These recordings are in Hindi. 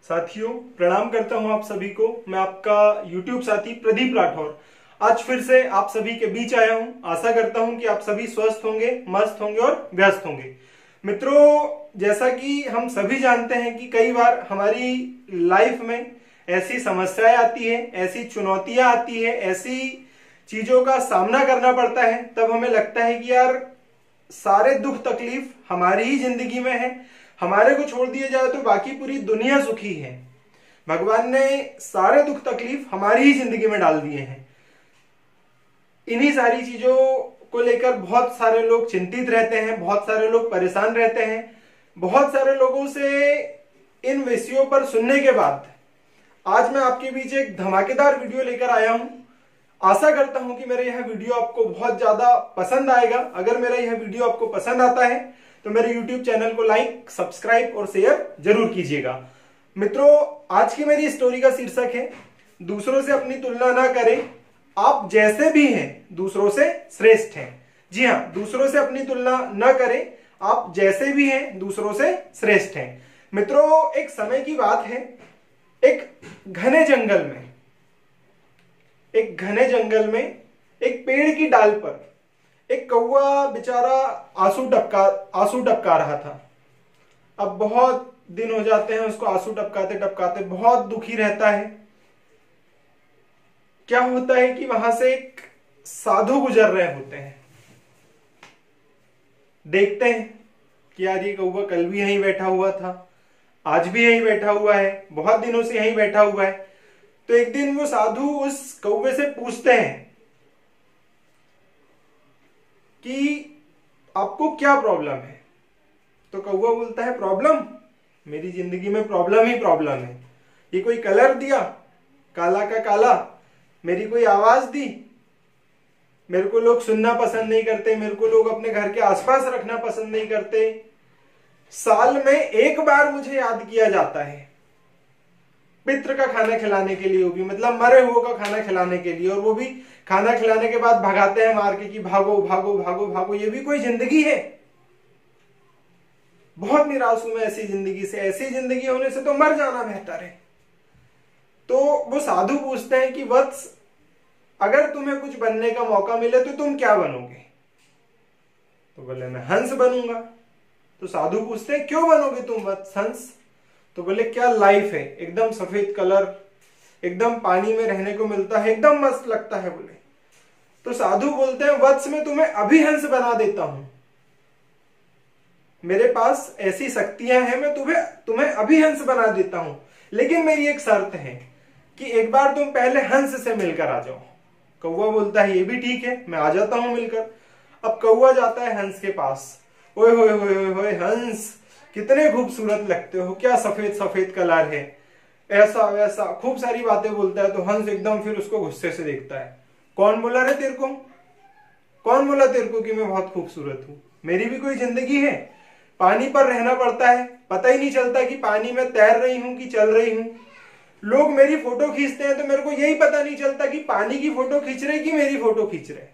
साथियों, प्रणाम करता हूं आप सभी को। मैं आपका YouTube साथी प्रदीप राठौर आज फिर से आप सभी के बीच आया हूं। आशा करता हूं कि आप सभी स्वस्थ होंगे, मस्त होंगे और व्यस्त होंगे। मित्रों, जैसा कि हम सभी जानते हैं कि कई बार हमारी लाइफ में ऐसी समस्याएं आती है, ऐसी चुनौतियां आती है, ऐसी चीजों का सामना करना पड़ता है, तब हमें लगता है कि यार सारे दुख तकलीफ हमारी ही जिंदगी में है, हमारे को छोड़ दिया जाए तो बाकी पूरी दुनिया सुखी है। भगवान ने सारे दुख तकलीफ हमारी ही जिंदगी में डाल दिए हैं। इन्हीं सारी चीजों को लेकर बहुत सारे लोग चिंतित रहते हैं, बहुत सारे लोग परेशान रहते हैं। बहुत सारे लोगों से इन विषयों पर सुनने के बाद आज मैं आपके बीच एक धमाकेदार वीडियो लेकर आया हूं। आशा करता हूं कि मेरा यह वीडियो आपको बहुत ज्यादा पसंद आएगा। अगर मेरा यह वीडियो आपको पसंद आता है तो मेरे YouTube चैनल को लाइक, सब्सक्राइब और शेयर जरूर कीजिएगा। मित्रों, आज की मेरी स्टोरी का शीर्षक है दूसरों से अपनी तुलना ना करें, आप जैसे भी हैं दूसरों से श्रेष्ठ हैं। जी हाँ, दूसरों से अपनी तुलना न करें, आप जैसे भी हैं दूसरों से श्रेष्ठ हैं। मित्रों, एक समय की बात है, एक घने जंगल में एक पेड़ की डाल पर एक कौवा बेचारा आंसू टपका रहा था। अब बहुत दिन हो जाते हैं उसको आंसू टपकाते टपकाते, बहुत दुखी रहता है। क्या होता है कि वहां से एक साधु गुजर रहे होते हैं। देखते हैं कि यार ये कौवा कल भी यहीं बैठा हुआ था, आज भी यहीं बैठा हुआ है, बहुत दिनों से यहीं बैठा हुआ है। तो एक दिन वो साधु उस कौवे से पूछते हैं कि आपको क्या प्रॉब्लम है। तो कौवा बोलता है, प्रॉब्लम? मेरी जिंदगी में प्रॉब्लम ही प्रॉब्लम है। ये कोई कलर दिया, काला का काला, मेरी कोई आवाज दी, मेरे को लोग सुनना पसंद नहीं करते, मेरे को लोग अपने घर के आसपास रखना पसंद नहीं करते, साल में एक बार मुझे याद किया जाता है पितृ का खाना खिलाने के लिए, वो भी मतलब मरे हुए का खाना खिलाने के लिए, और वो भी खाना खिलाने के बाद भगाते हैं मार के कि भागो भागो भागो भागो। ये भी कोई जिंदगी है? बहुत निराश हूं मैं ऐसी जिंदगी से। ऐसी जिंदगी होने से तो मर जाना बेहतर है। तो वो साधु पूछते हैं कि वत्स, अगर तुम्हें कुछ बनने का मौका मिले तो तुम क्या बनोगे? तो बोले, मैं हंस बनूंगा। तो साधु पूछते हैं, क्यों बनोगे तुम वत्स हंस? तो बोले, क्या लाइफ है, एकदम सफेद कलर, एकदम पानी में रहने को मिलता है, एकदम मस्त लगता है। बोले तो साधु बोलते हैं, वत्स मैं तुम्हें अभी हंस बना देता हूं, मेरे पास ऐसी शक्तियां हैं, मैं तुम्हें अभी हंस बना देता हूं, लेकिन मेरी एक शर्त है कि एक बार तुम पहले हंस से मिलकर आ जाओ। कौवा बोलता है, ये भी ठीक है, मैं आ जाता हूं मिलकर। अब कौवा जाता है हंस के पास। ओए होए होए होए, हंस कितने खूबसूरत लगते हो, क्या सफेद सफेद कलर है, ऐसा वैसा खूब सारी बातें बोलता है। तो हंस एकदम फिर उसको गुस्से से देखता है। कौन बोला रे तेरे को? कौन बोला तेरे को कि मैं बहुत खूबसूरत हूं? मेरी भी कोई जिंदगी है, पानी पर रहना पड़ता है, पता ही नहीं चलता कि पानी में तैर रही हूं कि चल रही हूं। लोग मेरी फोटो खींचते हैं तो मेरे को यही पता नहीं चलता कि पानी की फोटो खींच रहे कि मेरी फोटो खींच रहे।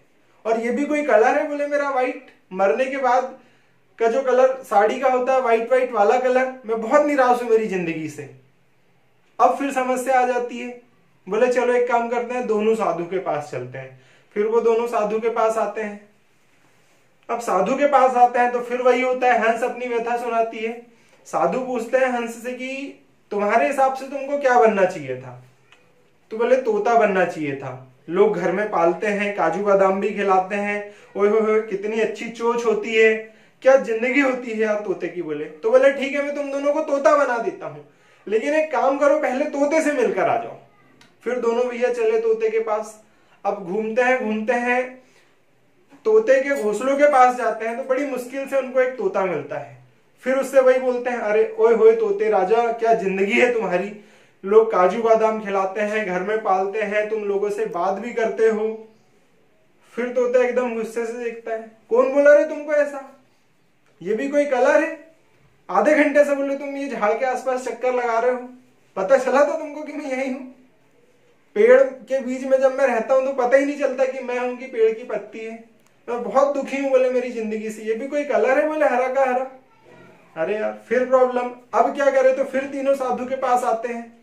और ये भी कोई कलर है? बोले, मेरा व्हाइट, मरने के बाद का जो कलर साड़ी का होता है, व्हाइट व्हाइट वाला कलर। मैं बहुत निराश हूं मेरी जिंदगी से। अब फिर समस्या आ जाती है। बोले, चलो एक काम करते हैं, दोनों साधु के पास चलते हैं। फिर वो दोनों साधु के पास आते हैं। अब साधु के पास आते हैं तो फिर वही होता है, हंस अपनी व्यथा सुनाती है। साधु पूछते हैं हंस से कि तुम्हारे हिसाब से तुमको क्या बनना चाहिए था? तो बोले, तोता बनना चाहिए था, लोग घर में पालते हैं, काजू बादाम भी खिलाते हैं, ओए होए कितनी अच्छी चोंच होती है, क्या जिंदगी होती है यार तोते की। बोले तो बोले, ठीक है, मैं तुम दोनों को तोता बना देता हूं, लेकिन एक काम करो, पहले तोते से मिलकर आ जाओ। फिर दोनों भैया चले तोते के पास। अब घूमते हैं, तोते के घोंसलों के पास जाते हैं तो बड़ी मुश्किल से उनको एक तोता मिलता है। फिर उससे वही बोलते हैं, अरे ओए होए तोते राजा, क्या जिंदगी है तुम्हारी, लोग काजू बादाम खिलाते हैं, घर में पालते हैं, तुम लोगों से बात भी करते हो। फिर तोता एकदम गुस्से से देखता है, कौन बोला रे तुमको ऐसा? ये भी कोई कलर है? आधे घंटे से बोले तुम ये झाड़ के आसपास चक्कर लगा रहे हो, पता चला था तुमको कि मैं यही हूं? पेड़ के बीच में जब मैं रहता हूं तो पता ही नहीं चलता कि मैं हूं कि पेड़ की पत्ती है। मैं बहुत दुखी हूं बोले मेरी जिंदगी से। ये भी कोई कलर है? बोले, हरा का हरा। अरे यार फिर प्रॉब्लम। अब क्या करे, तो फिर तीनों साधु के पास आते हैं।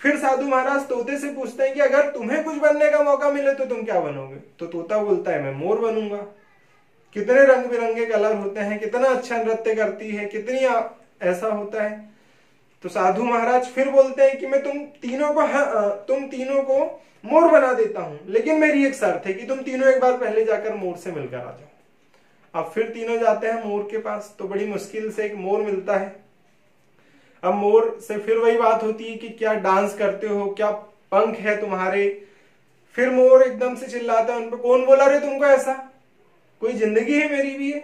फिर साधु महाराज तोते से पूछते हैं कि अगर तुम्हें कुछ बनने का मौका मिले तो तुम क्या बनोगे? तो तोता बोलता है मैं मोर बनूंगा। कितने रंग बिरंगे कलर होते हैं, कितना अच्छा नृत्य करती है, कितनी ऐसा होता है। तो साधु महाराज फिर बोलते हैं कि मैं तुम तीनों को मोर बना देता हूं, लेकिन मेरी एक शर्त है कि तुम तीनों एक बार पहले जाकर मोर से मिलकर आ जाओ। अब फिर तीनों जाते हैं मोर के पास, तो बड़ी मुश्किल से एक मोर मिलता है। अब मोर से फिर वही बात होती है कि क्या डांस करते हो, क्या पंख है तुम्हारे। फिर मोर एकदम से चिल्लाता है उन पर, कौन बोला रे तुमको ऐसा, कोई जिंदगी है मेरी भी है।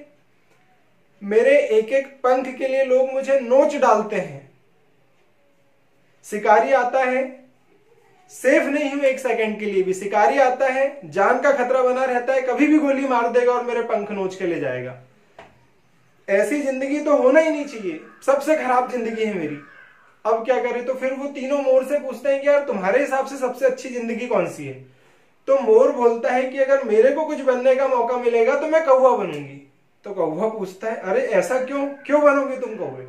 मेरे एक एक पंख के लिए लोग मुझे नोच डालते हैं। शिकारी आता है, सेफ नहीं हूं एक सेकंड के लिए भी। शिकारी आता है, जान का खतरा बना रहता है, कभी भी गोली मार देगा और मेरे पंख नोच के ले जाएगा। ऐसी जिंदगी तो होना ही नहीं चाहिए, सबसे खराब जिंदगी है मेरी। अब क्या करें? तो फिर वो तीनों मोर से पूछते हैं कि यार तुम्हारे हिसाब से सबसे अच्छी जिंदगी कौन सी है? तो मोर बोलता है कि अगर मेरे को कुछ बनने का मौका मिलेगा तो मैं कौवा बनूंगी। तो कौवा पूछता है अरे ऐसा क्यों, क्यों बनोगे तुम कौवे?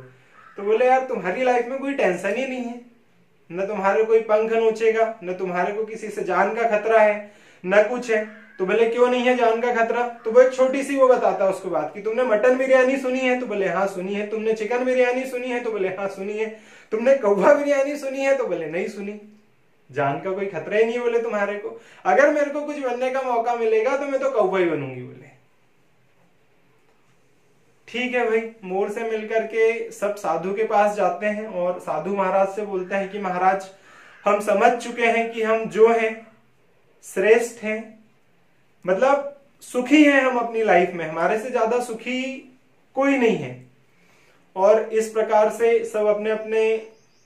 तो बोले यार तुम्हारी लाइफ में कोई टेंशन ही नहीं है, न तुम्हारे कोई पंख नोचेगा, न तुम्हारे को किसी से जान का खतरा है, न कुछ है। तो बोले क्यों नहीं है जान का खतरा? तो वो एक छोटी सी वो बताता है उसको बात कि तुमने मटन बिरयानी सुनी है? तो बोले हाँ सुनी है। तुमने चिकन बिरयानी सुनी है? तो बोले हाँ सुनी है। तुमने कौवा बिरयानी सुनी है? तो बोले नहीं सुनी। जान का कोई खतरा ही नहीं है बोले तुम्हारे को। अगर मेरे को कुछ बनने का मौका मिलेगा तो मैं तो कौवा ही बनूंगी बोले। ठीक है भाई, मोर से मिलकर के सब साधु के पास जाते हैं और साधु महाराज से बोलते हैं कि महाराज हम समझ चुके हैं कि हम जो हैं श्रेष्ठ हैं, मतलब सुखी हैं हम अपनी लाइफ में, हमारे से ज्यादा सुखी कोई नहीं है। और इस प्रकार से सब अपने अपने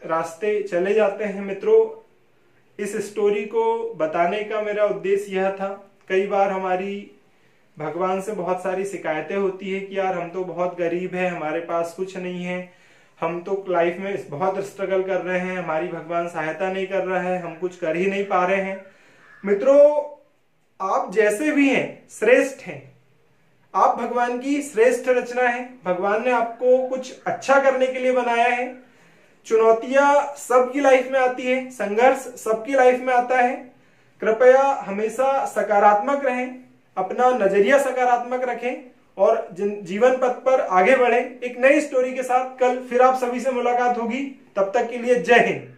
रास्ते चले जाते हैं। मित्रों, इस स्टोरी को बताने का मेरा उद्देश्य यह था। कई बार हमारी भगवान से बहुत सारी शिकायतें होती है कि यार हम तो बहुत गरीब है, हमारे पास कुछ नहीं है, हम तो लाइफ में बहुत स्ट्रगल कर रहे हैं, हमारी भगवान सहायता नहीं कर रहा है, हम कुछ कर ही नहीं पा रहे हैं। मित्रों, आप जैसे भी हैं श्रेष्ठ हैं, आप भगवान की श्रेष्ठ रचना है। भगवान ने आपको कुछ अच्छा करने के लिए बनाया है। चुनौतियां सबकी लाइफ में आती है, संघर्ष सबकी लाइफ में आता है। कृपया हमेशा सकारात्मक रहें, अपना नजरिया सकारात्मक रखें और जीवन पथ पर आगे बढ़ें। एक नई स्टोरी के साथ कल फिर आप सभी से मुलाकात होगी। तब तक के लिए जय हिंद।